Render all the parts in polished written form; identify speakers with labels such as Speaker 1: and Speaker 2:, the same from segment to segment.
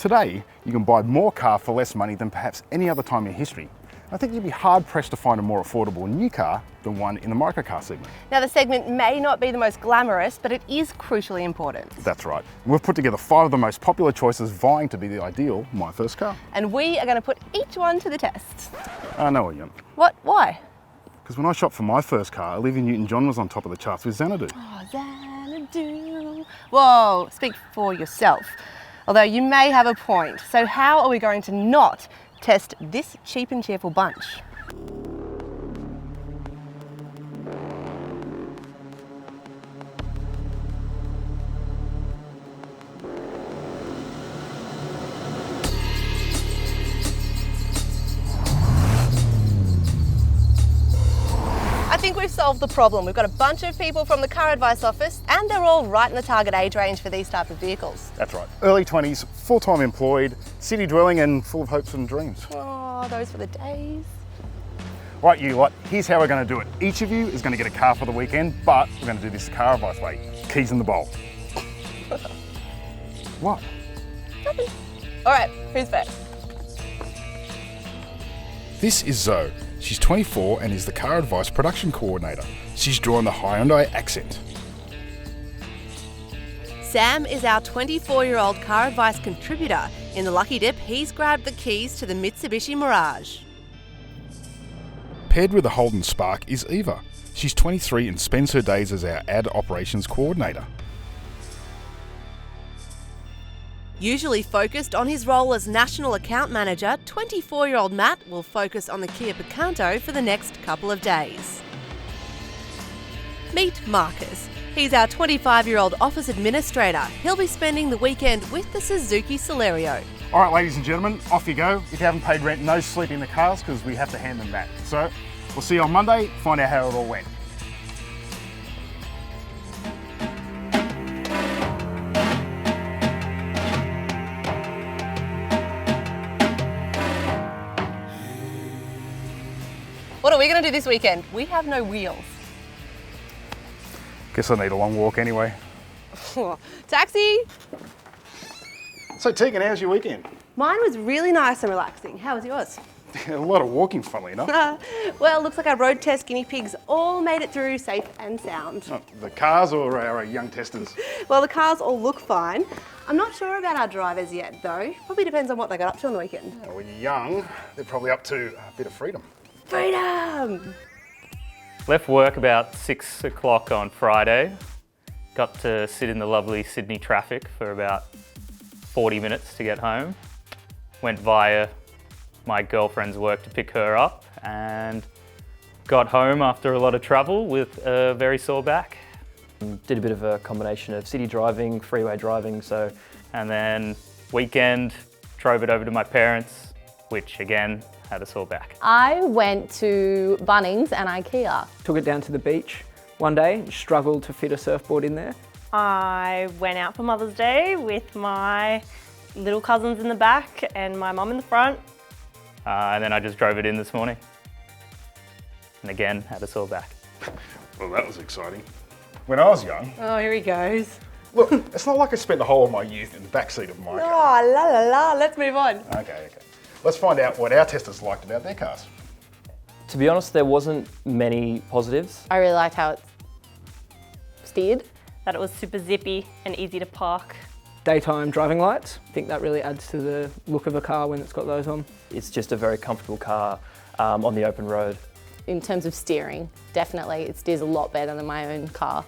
Speaker 1: Today, you can buy more car for less money than perhaps any other time in history. I think you'd be hard pressed to find a more affordable new car than one in the microcar segment.
Speaker 2: Now, the segment may not be the most glamorous, but it is crucially important.
Speaker 1: That's right. We've put together 5 of the most popular choices vying to be the ideal My First Car.
Speaker 2: And we are going to put each one to the test.
Speaker 1: No, I am.
Speaker 2: What? Why?
Speaker 1: Because when I shopped for my first car, Olivia Newton-John was on top of the charts with Xanadu.
Speaker 2: Oh, Xanadu. Whoa, speak for yourself. Although you may have a point. So how are we going to not test this cheap and cheerful bunch? I think we've solved the problem. We've got a bunch of people from the Car Advice office and they're all right in the target age range for these type of vehicles.
Speaker 1: That's right. Early 20s, full-time employed, city dwelling and full of hopes and dreams.
Speaker 2: Oh, those were the days.
Speaker 1: Right, you lot, here's how we're going to do it. Each of you is going to get a car for the weekend, but we're going to do this the Car Advice way. Keys in the bowl. What?
Speaker 2: Nothing. All right, who's first?
Speaker 1: This is Zoe. She's 24 and is the Car Advice production coordinator. She's drawn the Hyundai Accent.
Speaker 2: Sam is our 24-year-old Car Advice contributor. In the lucky dip, he's grabbed the keys to the Mitsubishi Mirage.
Speaker 1: Paired with a Holden Spark is Eva. She's 23 and spends her days as our ad operations coordinator.
Speaker 2: Usually focused on his role as National Account Manager, 24-year-old Matt will focus on the Kia Picanto for the next couple of days. Meet Marcus. He's our 25-year-old office administrator. He'll be spending the weekend with the Suzuki Celerio.
Speaker 1: All right, ladies and gentlemen, off you go. If you haven't paid rent, no sleep in the cars because we have to hand them that. So we'll see you on Monday, find out how it all went.
Speaker 2: What are we going to do this weekend? We have no wheels.
Speaker 1: Guess I need a long walk anyway.
Speaker 2: Taxi!
Speaker 1: So Tegan, how's your weekend?
Speaker 2: Mine was really nice and relaxing. How was yours?
Speaker 1: A lot of walking, funnily enough.
Speaker 2: Well, looks like our road test guinea pigs all made it through safe and sound.
Speaker 1: Oh, the cars or our young testers?
Speaker 2: Well, the cars all look fine. I'm not sure about our drivers yet, though. Probably depends on what they got up to on the weekend.
Speaker 1: Yeah, when you're young, they're probably up to a bit of freedom.
Speaker 2: Freedom!
Speaker 3: Left work about 6 o'clock on Friday. Got to sit in the lovely Sydney traffic for about 40 minutes to get home. Went via my girlfriend's work to pick her up and got home after a lot of travel with a very sore back.
Speaker 4: Did a bit of a combination of city driving, freeway driving,
Speaker 3: And then weekend, drove it over to my parents, which again, had a sore back.
Speaker 5: I went to Bunnings and IKEA.
Speaker 6: Took it down to the beach one day, struggled to fit a surfboard in there.
Speaker 7: I went out for Mother's Day with my little cousins in the back and my mum in the front.
Speaker 3: And then I just drove it in this morning. And again, had a sore back.
Speaker 1: Well, that was exciting. When I was young,
Speaker 2: Oh, here he goes.
Speaker 1: look, it's not like I spent the whole of my youth in the backseat of my car.
Speaker 2: Oh, la la la, let's move on.
Speaker 1: Okay. Let's find out what our testers liked about their cars.
Speaker 4: to be honest, there wasn't many positives.
Speaker 5: I really liked how it's steered.
Speaker 7: That it was super zippy and easy to park.
Speaker 6: Daytime driving lights, I think that really adds to the look of a car when it's got those on.
Speaker 4: It's just a very comfortable car on the open road.
Speaker 5: In terms of steering, definitely, it steers a lot better than my own car.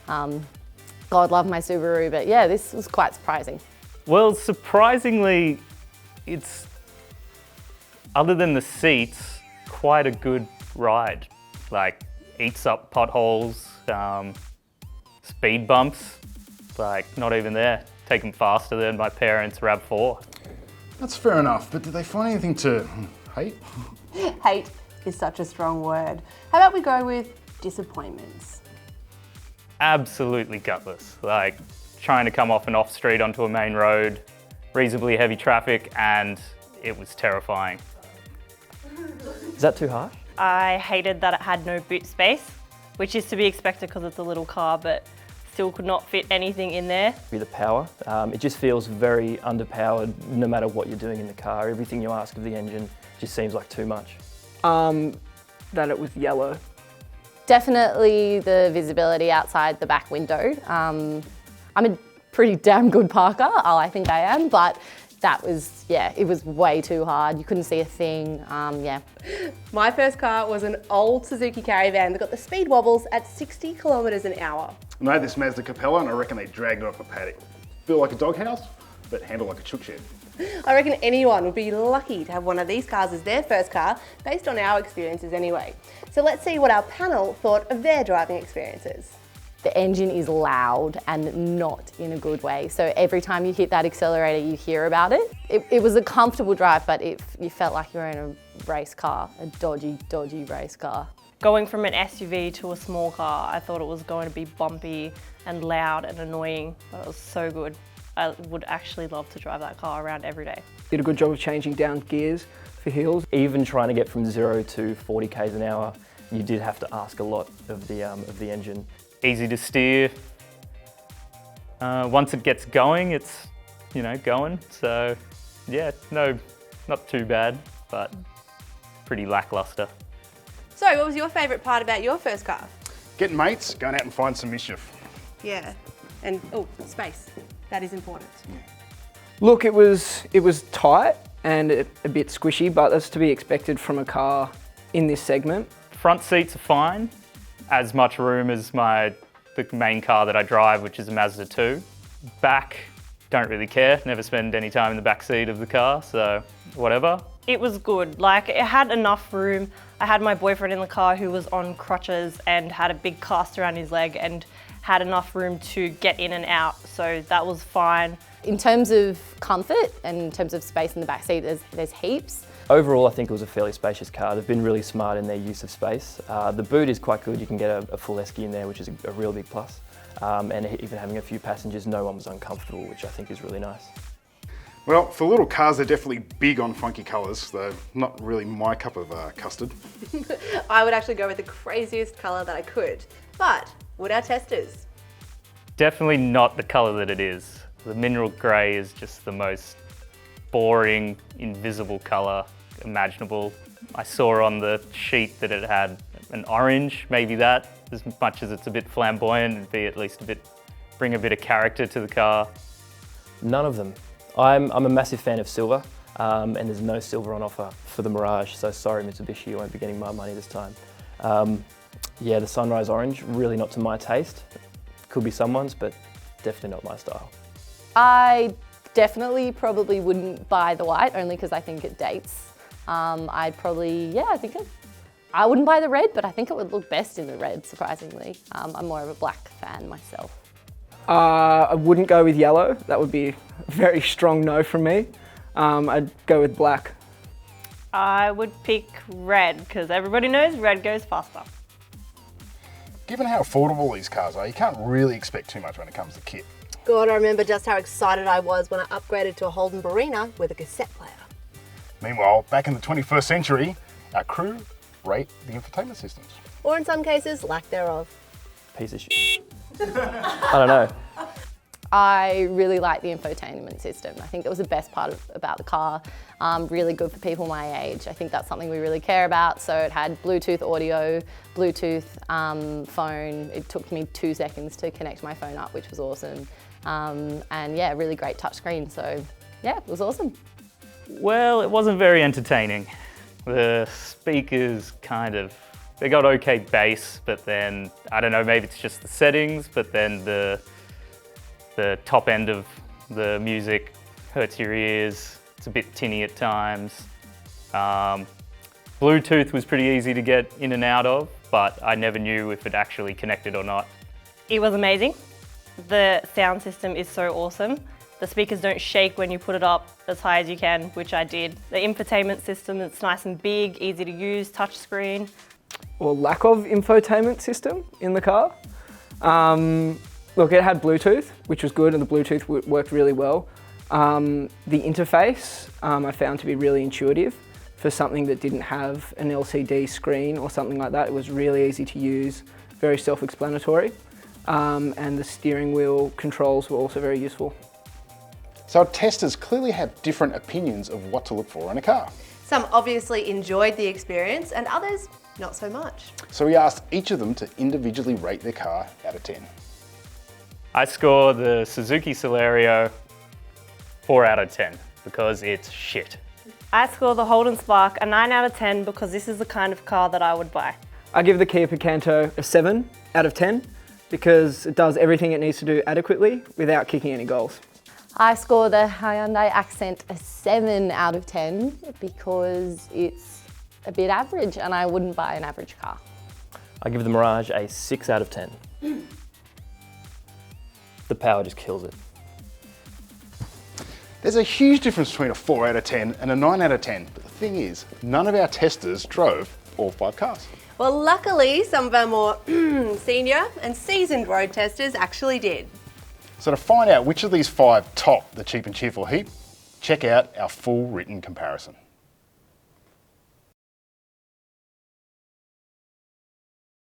Speaker 5: God love my Subaru, but yeah, this was quite surprising.
Speaker 3: Well, surprisingly, it's, other than the seats, quite a good ride. Like, eats up potholes, speed bumps, like not even there. Take them faster than my parents' RAV4.
Speaker 1: That's fair enough, but did they find anything to hate?
Speaker 2: Hate is such a strong word. How about we go with disappointments?
Speaker 3: Absolutely gutless. Like, trying to come off an off street onto a main road, reasonably heavy traffic, and it was terrifying.
Speaker 4: Is that too harsh?
Speaker 7: I hated that it had no boot space, which is to be expected because it's a little car, but still could not fit anything in there.
Speaker 4: The power, it just feels very underpowered no matter what you're doing in the car. Everything you ask of the engine just seems like too much.
Speaker 6: That it was yellow.
Speaker 5: Definitely the visibility outside the back window. I'm a pretty damn good parker, I think I am, but that was, yeah, it was way too hard. You couldn't see a thing, yeah.
Speaker 2: My first car was an old Suzuki Caravan that got the speed wobbles at 60 kilometres an hour.
Speaker 1: I had this Mazda Capella and I reckon they dragged it off a paddock. Feel like a doghouse, but handle like a chook shed.
Speaker 2: I reckon anyone would be lucky to have one of these cars as their first car, based on our experiences anyway. So let's see what our panel thought of their driving experiences.
Speaker 5: The engine is loud and not in a good way. So every time you hit that accelerator, you hear about it. It was a comfortable drive, but you felt like you were in a race car, a dodgy, dodgy race car.
Speaker 7: Going from an SUV to a small car, I thought it was going to be bumpy and loud and annoying, but it was so good. I would actually love to drive that car around every day.
Speaker 6: Did a good job of changing down gears for hills.
Speaker 4: Even trying to get from 0 to 40 k's an hour, you did have to ask a lot of the engine.
Speaker 3: Easy to steer. Once it gets going, it's, you know, going. So yeah, no, not too bad, but pretty lackluster.
Speaker 2: So what was your favourite part about your first car?
Speaker 1: Getting mates, going out and find some mischief.
Speaker 2: Yeah, and oh, space. That is important.
Speaker 6: Look, it was tight and a bit squishy, but that's to be expected from a car in this segment.
Speaker 3: Front seats are fine. As much room as the main car that I drive, which is a Mazda 2. Back, don't really care. Never spend any time in the back seat of the car, so whatever.
Speaker 7: It was good, like it had enough room. I had my boyfriend in the car who was on crutches and had a big cast around his leg and had enough room to get in and out, so that was fine.
Speaker 5: In terms of comfort and in terms of space in the back seat, there's heaps.
Speaker 4: Overall, I think it was a fairly spacious car. They've been really smart in their use of space. The boot is quite good. You can get a full esky in there, which is a real big plus. And even having a few passengers, no one was uncomfortable, which I think is really nice.
Speaker 1: Well, for little cars, they're definitely big on funky colours, though not really my cup of custard.
Speaker 2: I would actually go with the craziest colour that I could, but would our testers?
Speaker 3: Definitely not the colour that it is. The mineral grey is just the most boring, invisible colour imaginable. I saw on the sheet that it had an orange, maybe that, as much as it's a bit flamboyant, it'd be at least bring a bit of character to the car.
Speaker 4: None of them. I'm a massive fan of silver, and there's no silver on offer for the Mirage, so sorry Mitsubishi, you won't be getting my money this time. Yeah, the sunrise orange, really not to my taste. Could be someone's, but definitely not my style.
Speaker 5: I definitely probably wouldn't buy the white, only because I think it dates. I'd probably, yeah, I wouldn't buy the red, but I think it would look best in the red, surprisingly. I'm more of a black fan myself.
Speaker 6: I wouldn't go with yellow. That would be a very strong no from me. I'd go with black.
Speaker 7: I would pick red, because everybody knows red goes faster.
Speaker 1: Given how affordable these cars are, you can't really expect too much when it comes to kit.
Speaker 2: God, I remember just how excited I was when I upgraded to a Holden Barina with a cassette player.
Speaker 1: Meanwhile, back in the 21st century, our crew rate the infotainment systems.
Speaker 2: Or in some cases, lack thereof.
Speaker 4: Piece of shit. I don't know.
Speaker 5: I really like the infotainment system. I think that was the best part about the car. Really good for people my age. I think that's something we really care about. So it had Bluetooth audio, Bluetooth phone. It took me 2 seconds to connect my phone up, which was awesome. And yeah, really great touchscreen. So yeah, it was awesome.
Speaker 3: Well, it wasn't very entertaining. The speakers they got okay bass, but then, I don't know, maybe it's just the settings, but then the top end of the music hurts your ears. It's a bit tinny at times. Bluetooth was pretty easy to get in and out of, but I never knew if it actually connected or not.
Speaker 7: It was amazing. The sound system is so awesome. The speakers don't shake when you put it up as high as you can, which I did. The infotainment system, it's nice and big, easy to use, touchscreen.
Speaker 6: Or lack of infotainment system in the car. Look, it had Bluetooth, which was good, and the Bluetooth worked really well. The interface I found to be really intuitive for something that didn't have an LCD screen or something like that. It was really easy to use, very self-explanatory. and the steering wheel controls were also very useful.
Speaker 1: So our testers clearly have different opinions of what to look for in a car.
Speaker 2: Some obviously enjoyed the experience and others not so much.
Speaker 1: So we asked each of them to individually rate their car out of 10.
Speaker 3: I score the Suzuki Celerio 4 out of 10 because it's shit.
Speaker 7: I score the Holden Spark a 9 out of 10 because this is the kind of car that I would buy.
Speaker 6: I give the Kia Picanto a 7 out of 10 because it does everything it needs to do adequately without kicking any goals.
Speaker 5: I score the Hyundai Accent a 7 out of 10 because it's a bit average and I wouldn't buy an average car.
Speaker 4: I give the Mirage a 6 out of 10. The power just kills it.
Speaker 1: There's a huge difference between a 4 out of 10 and a 9 out of 10, but the thing is, none of our testers drove all 5 cars.
Speaker 2: Well, luckily, some of our more senior and seasoned road testers actually did.
Speaker 1: So to find out which of these 5 top the cheap and cheerful heap, check out our full written comparison.